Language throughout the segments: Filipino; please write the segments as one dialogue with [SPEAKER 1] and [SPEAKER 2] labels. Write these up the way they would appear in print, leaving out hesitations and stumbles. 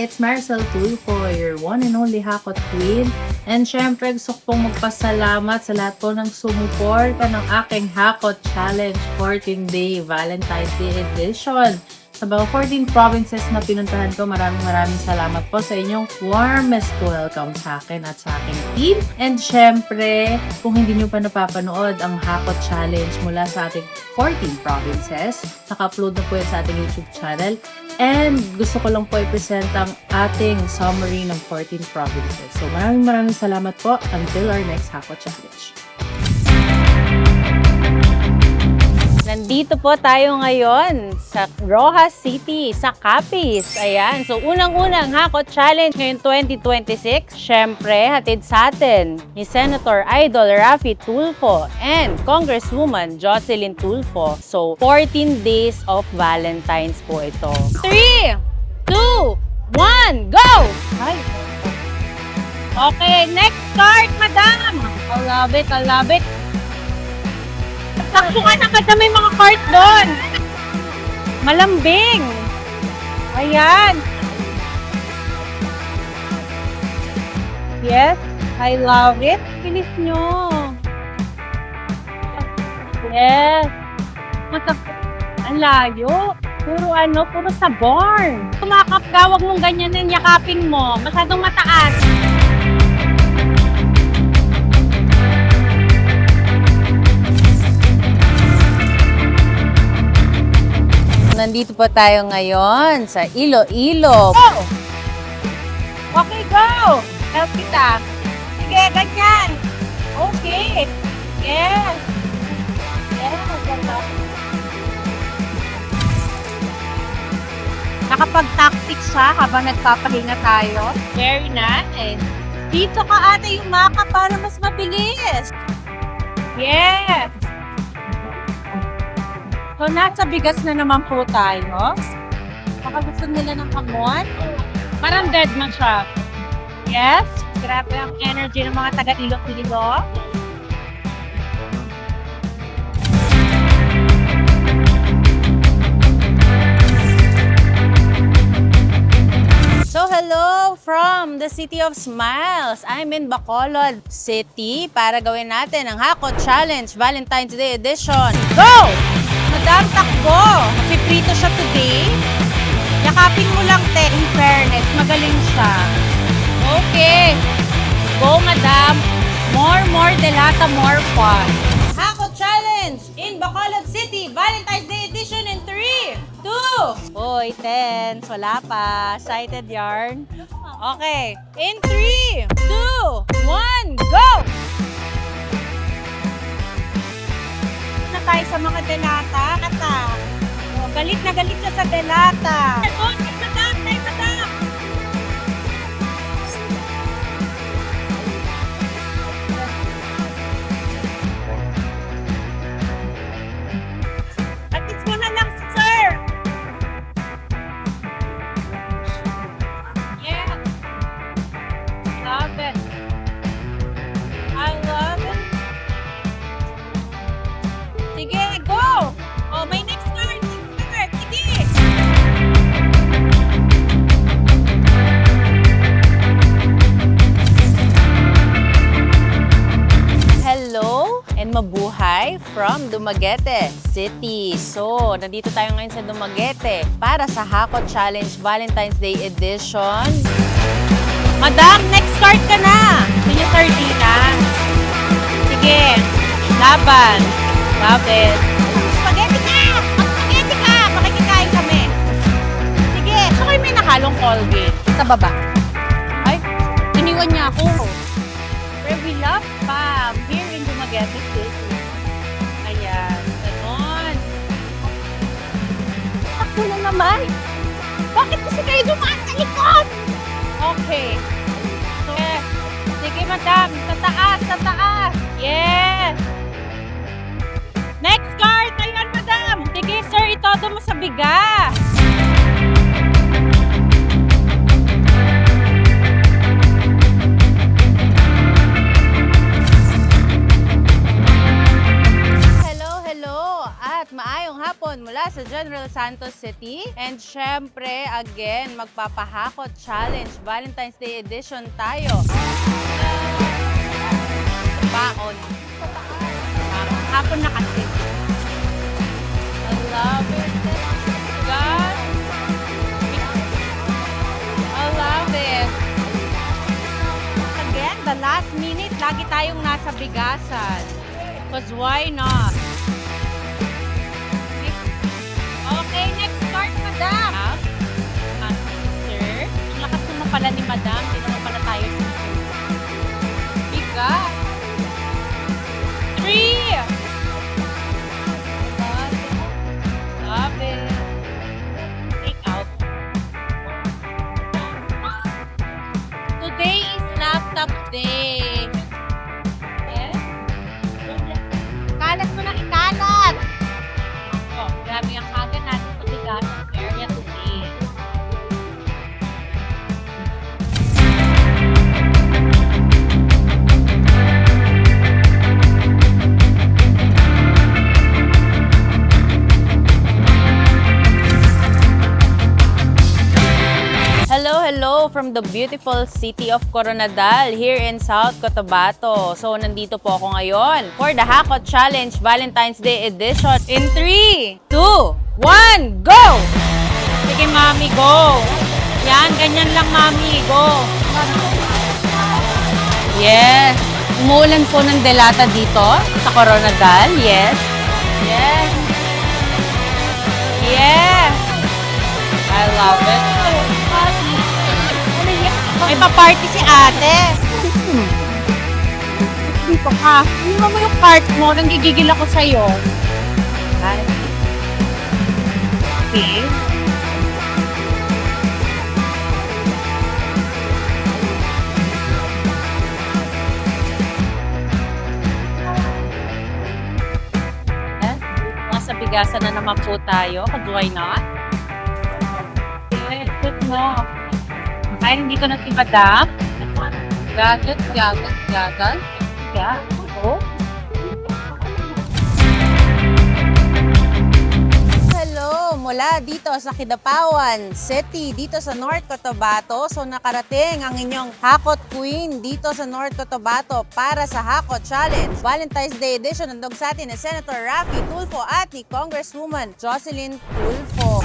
[SPEAKER 1] Hi! It's Maricel Tulfo, your one and only Hakot Queen. And syempre, gusto ko pong magpasalamat sa lahat po ng sumuporta ng aking Hakot Challenge 14-Day Valentine's Day Edition. Sa mga 14 provinces na pinuntahan ko, maraming salamat po sa inyong warmest welcome sa akin at sa aking team. And syempre, kung hindi nyo pa napapanood ang Hakot Challenge mula sa ating 14 provinces, naka-upload na po yan sa ating YouTube channel. And gusto ko lang po i-present ang ating summary ng 14 provinces. So maraming salamat po until our next Hakot Challenge.
[SPEAKER 2] Nandito po tayo ngayon sa Roxas City, sa Capiz. Ayan. So, unang-unang Hakot Challenge ngayong 2026, syempre, hatid sa atin ni Senator Idol Raffy Tulfo and Congresswoman Jocelyn Tulfo. So, 14 days of Valentine's po ito. 3, 2, 1, go! Ay. Okay, next card, madam! I love it, I love it. Sakto ka na kasi may mga cart doon. Malambing. Ayan. Yes, I love it. Bilis nyo. Yes. Ang layo. Puro sa barn. Tumakap ka, wag mong ganyan yung yakapin mo. Masyadong mataas. Nandito po tayo ngayon sa Iloilo. Go! Okay, go! Help kita. Sige, ganyan. Okay. Yes. Yes. Nakapag-tactics siya habang nagpapahinga tayo. Very nice. Dito ka ate yung maka para mas mabilis. Yes. So, nasa bigas na naman po tayo. Baka gusto nila ng hamon. Parang dead man siya. Yes. Grabe ang energy ng mga taga-Iloilo. So, hello from the City of Smiles. I'm in Bacolod City para gawin natin ang Hakot Challenge Valentine's Day Edition. Go! Madam, takbo! Mapiprito siya today. Yakapin mo lang, te. In fairness, magaling siya. Okay. Go, madam. More delata, more fun. Hakot Challenge in Bacolod City. Valentine's Day Edition in 3, 2. Hoy, tense. Wala pa. Sighted yarn. Okay. In 3, 2, 1, go! Tayo sa mga delata. Oh, galit na galit siya sa delata. Madam, madam. Atis mo na lang, sir. Yeah. Love it. I love it. Sige, go! Oh, may next card! Sige! Hello and mabuhay from Dumaguete City. So, nandito tayo ngayon sa Dumaguete para sa Hakot Challenge Valentine's Day Edition. Madam, next card ka na! Sige, Sardina. Sige, laban. Love it. Spaghetti ka! Spaghetti ka! Makikikain kami. Sige, so kayo may nakalong Colgate. Sa baba. Ay, iniwan niya ako. Where we love Pam. Here in Dumaguete City. Ayan. Ganon. Takbo na naman. Bakit kasi kayo dumaan sa likod? Okay. So, sige, madam. Sa taas, sa taas. Yes. Next card! Ayan, madam! Sige, sir, itodo mo sa bigas. Hello! At maayong hapon mula sa General Santos City. And syempre, again, magpapahakot challenge. Valentine's Day edition tayo. Baon. Hapon na kasi. I love it. God. I love it. Again, the last minute, lagi tayong nasa bigasan. Because why not? Okay, next start, madam. Sir, ang lakas naman pala ni madam. Hindi naman pala tayo sinunod. Bigat. 3! Love it. Take out. Today is laptop day. Yes? Kalat mo na ikalat! Oh, grabe ang kagat natin sa bigas ng area today. Hello from the beautiful city of Coronadal here in South Cotabato. So, nandito po ako ngayon for the Hakot Challenge Valentine's Day edition. In 3, 2, 1, go! Sige, mami, go! Yan, ganyan lang, mami, go! Yes! Umuulan po ng delata dito sa Coronadal. Yes! Yes! Yes! I love it. May pa-party si ate. Dito ka. Hindi mo yung cart mo. Nanggigigil ako sa'yo. Okay. Nasa bigasan na naman po tayo. Why not? Good mo. Ay, hindi ko natipadam. Gagat. Yeah. Oh. Hello, mula dito sa Kidapawan City, dito sa North Cotabato. So nakarating ang inyong Hakot Queen dito sa North Cotabato para sa Hakot Challenge. Valentine's Day edition. Nandog sa atin ni Senator Raffy Tulfo at ni Congresswoman Jocelyn Tulfo.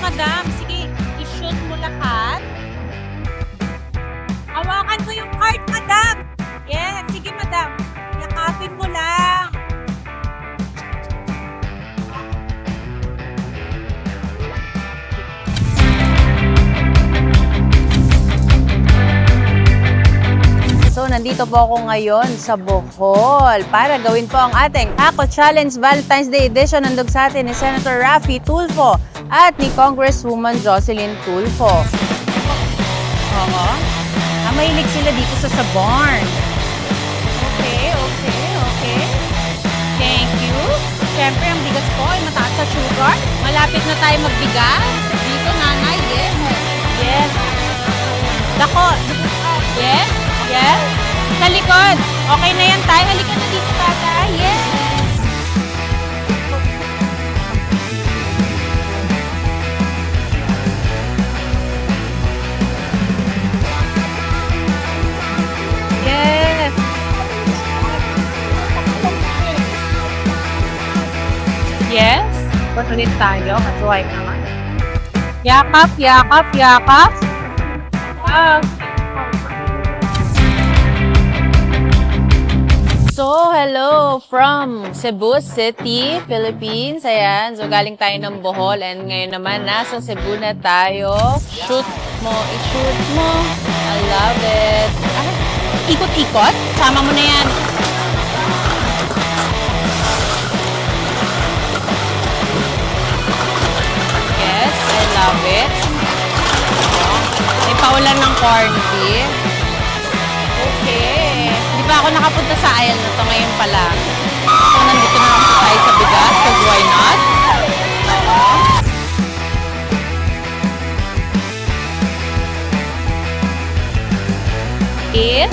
[SPEAKER 2] Madam, sige, i-shoot mo lahat. Hawakan mo yung card, madam. Yes, sige, madam. Yakapin mo lang. So, nandito po ako ngayon sa Bohol para gawin po ang ating Hakot Challenge Valentine's Day edition. Nandog sa atin ni Senator Raffy Tulfo at ni Congresswoman Jocelyn Tulfo. Oo. Mahilig sila dito sa barn. Okay. Thank you. Siyempre, ang bigas po ay mataas sa sugar. Malapit na tayo magbigas. Dito, nanay. Yes. Dako. Yes. Sa likod. Okay na yan tayo. Halika na dito, bata. Yes. Yes. Patuloy tayo. Katuway naman. Yakap. So, hello from Cebu City, Philippines. Ayan. So, galing tayo ng Bohol. And ngayon naman, nasa Cebu na tayo. Shoot mo. I-shoot mo. I love it. ikot-ikot. Sama mo na yan. Yes, I love it. May paulan ng corned beef. Okay. Hindi pa ako nakapunta sa aisle na to ngayon pala. So, nandito na ako tayo sa bigas. Because why not? It.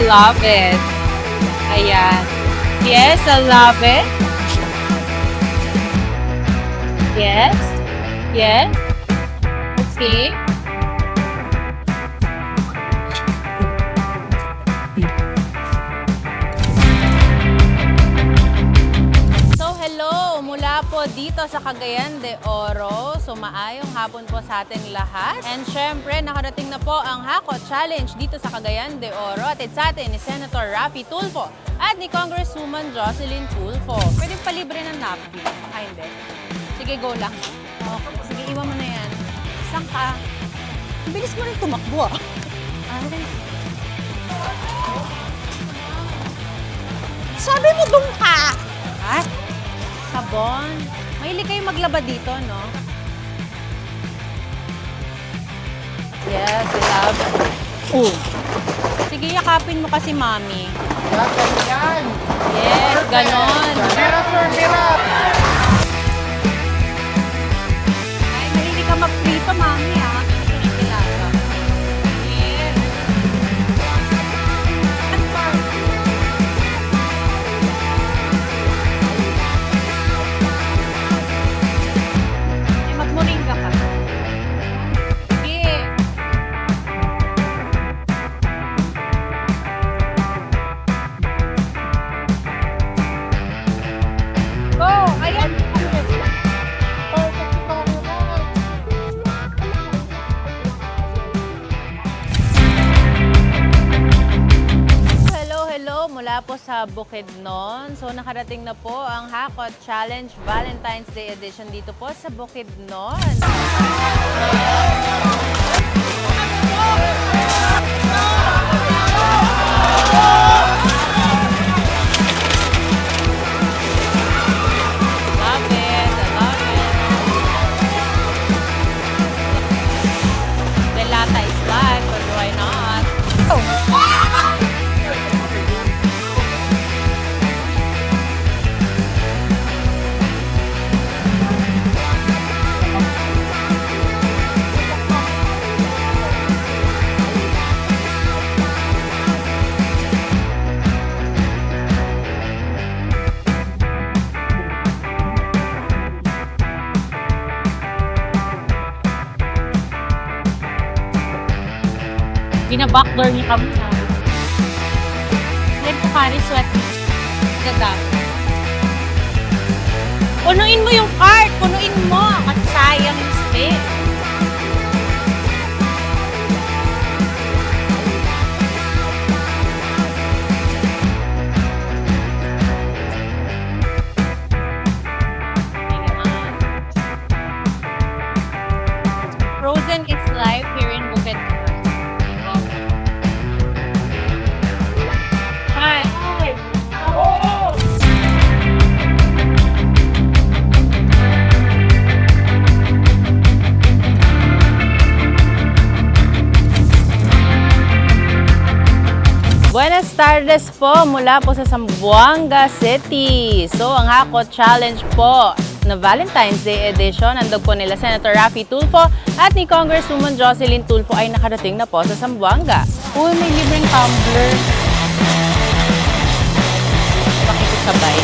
[SPEAKER 2] Love it. Ayan. Yes, I love it. Yes. Yes. Okay. So, hello! Mula po dito sa Cagayan de Oro. So, maayong hapon po sa ating lahat. And syempre, nakarating na po ang Hakot Challenge dito sa Cagayan de Oro. At sa atin ni Senator Raffy Tulfo at ni Congresswoman Jocelyn Tulfo. Pwede palibre ng napkin. Ay, hindi. Sige, go lang. Okay. Sige, iwan mo na yan. Isang ka. Ang bilis mo rin tumakbo ah. Ay. Sabi mo doon ka! Ha? Sabon. Mahilig kayo maglaba dito, no? Yes, I love it. Oh. Sige, yakapin mo kasi, mami.
[SPEAKER 3] Yan!
[SPEAKER 2] Yes, ganon.
[SPEAKER 3] Mira, sir, mira!
[SPEAKER 2] Ay, mahilig ka mag-prito, mami, ha? Kilala. Yes. Ay, magmoringa ka. Sige. Go! Ayan! Hello, hello! Mula po sa Bukidnon. So, nakarating na po ang Hakot Challenge Valentine's Day Edition dito po sa Bukidnon. Love it! I love it! Delata is life, but why not? Bina-backdoor niyo kami sa Yan po kari sweat. Ganda. Punuin mo yung cart! Punuin mo! Kasi sayang yung space. Ayan. Frozen is life here in Bukidnon. Hi. Buenas tardes po mula po sa Zamboanga City. So, ang Hakot Challenge po na Valentine's Day edition, andog po nila Senator Raffy Tulfo at ni Congresswoman Jocelyn Tulfo ay nakarating na po sa Zamboanga. Uy, may libreng tumbler. Pakikisabay.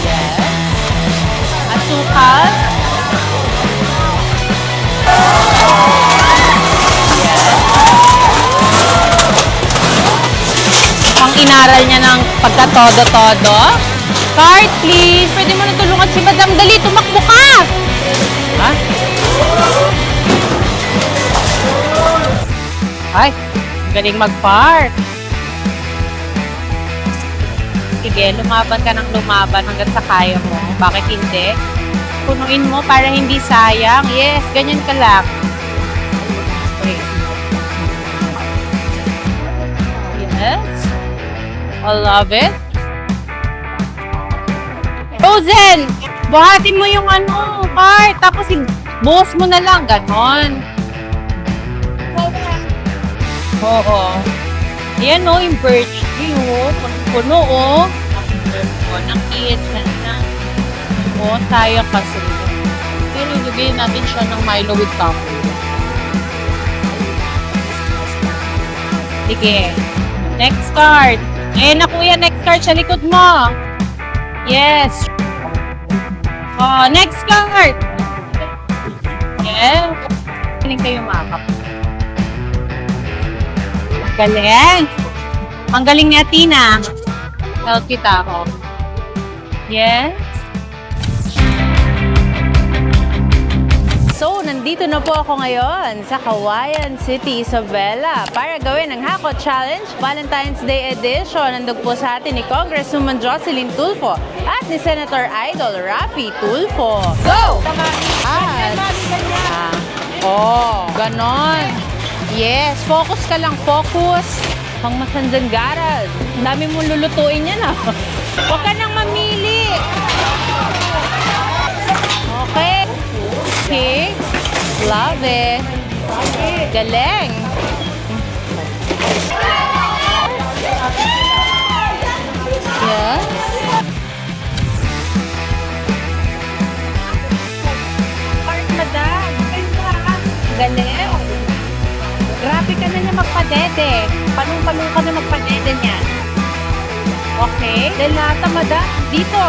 [SPEAKER 2] Yes. Asukal. Pang inaral niya ng pagka-todo-todo. Card, please. Pwede mo na tulungan si Madam. Dali, tumakbo ka! Ha? Ay, galing mag-park. Sige, lumaban ka ng lumaban hanggang sa kaya mo. Bakit hindi? Punuin mo para hindi sayang. Yes, ganyan ka lang. Yes. I love it. Rosen! Buhatin mo yung cart. Tapos buhos mo na lang. Ganon. Oo. Ayan o, yung birch tree o. Puno o. Ng kitchen na. O, tayo kasi. Pero ilagay natin siya ng Milo with coffee. Sige. Next card. Eh na kuya, next card sa likod mo. Yes. Oh, next card. Yes. Galing kayo makap. Galing. Ang galing ni Athena. Help kita ako. Yes. So, nandito na po ako ngayon sa Cauayan City, Isabela para gawin ang Hakot Challenge Valentine's Day Edition. Nandun po sa atin ni Congresswoman Jocelyn Tulfo at ni Senator Idol Raffy Tulfo. Go! Ganon. Yes, focus ka lang, focus. Pang masandangaral. Ang dami mong lulutuin yan ah. Huwag ka nang mamili. Okay. Okay. Love it. Galing. Yes. Park madam. Galing. Grabe ka na niya magpadede. Panong-panong ka na magpadede niya. Okay. Delata madam. Dito.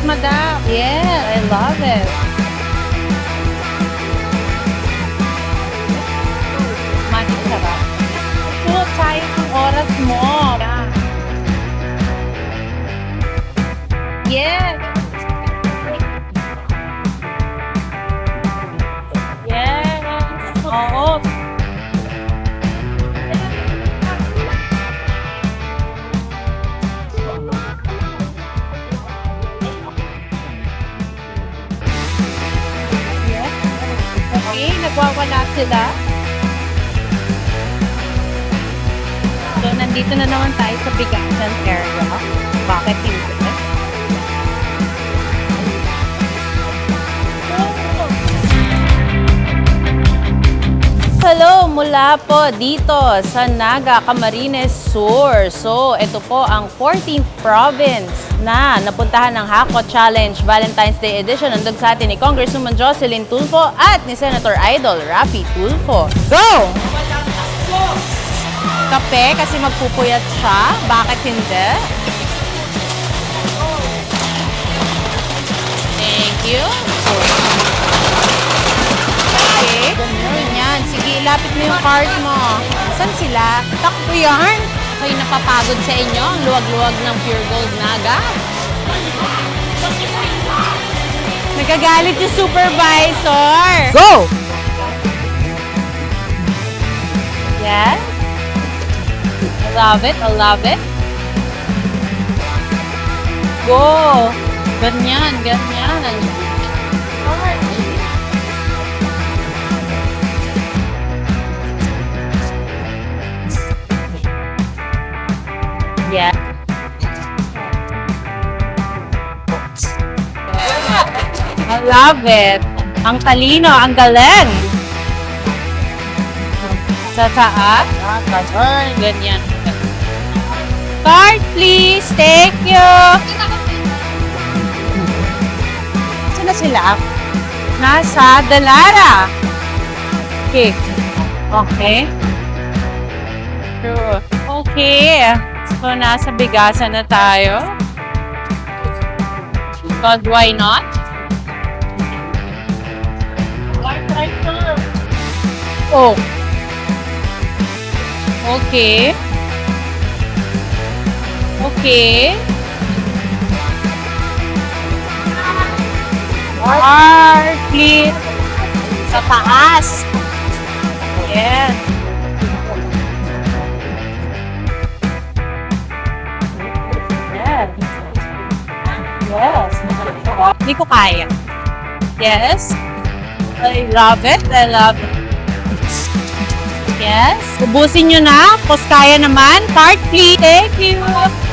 [SPEAKER 2] Madam. Yeah, I love it. Mati sarap. Full tayo ng oras mo. Yeah. Yes. Oo. Okay, nagwawala sila. So, nandito na naman tayo sa bigasan area. Bakit hindi? Hello, mula po dito sa Naga, Camarines Sur. So, ito po ang 14th province na napuntahan ng Hakot Challenge Valentine's Day Edition. Nandun sa atin ni Congresswoman Jocelyn Tulfo at ni Senator Idol Raffy Tulfo. Go! Kape kasi magpupuyat siya. Bakit hindi? Thank you. Okay. Ganyan. Sige, ilapit mo yung card mo. Saan sila? Takbo yan. Ako'y napapagod sa inyo. Ang luwag-luwag ng Pure Gold Naga. Nagagalit yung supervisor. Go! Yes. I love it. I love it. Go! Ganyan, ganyan. Yeah. I love it. Ang talino, ang galing. Sa taas. Ganyan. Card, please. Thank you. Saan na sila? Nasa Dalara. Okay. Okay. True. Okay. So, nasa bigasan na tayo. God, why not? Oh. Okay. Okay. Please. Sa taas. Yes. Yes. Yes. Hindi ko kaya. Yes. I love it. I love it. Yes. Ubusin nyo na. Kung kaya naman. Card please. Thank you.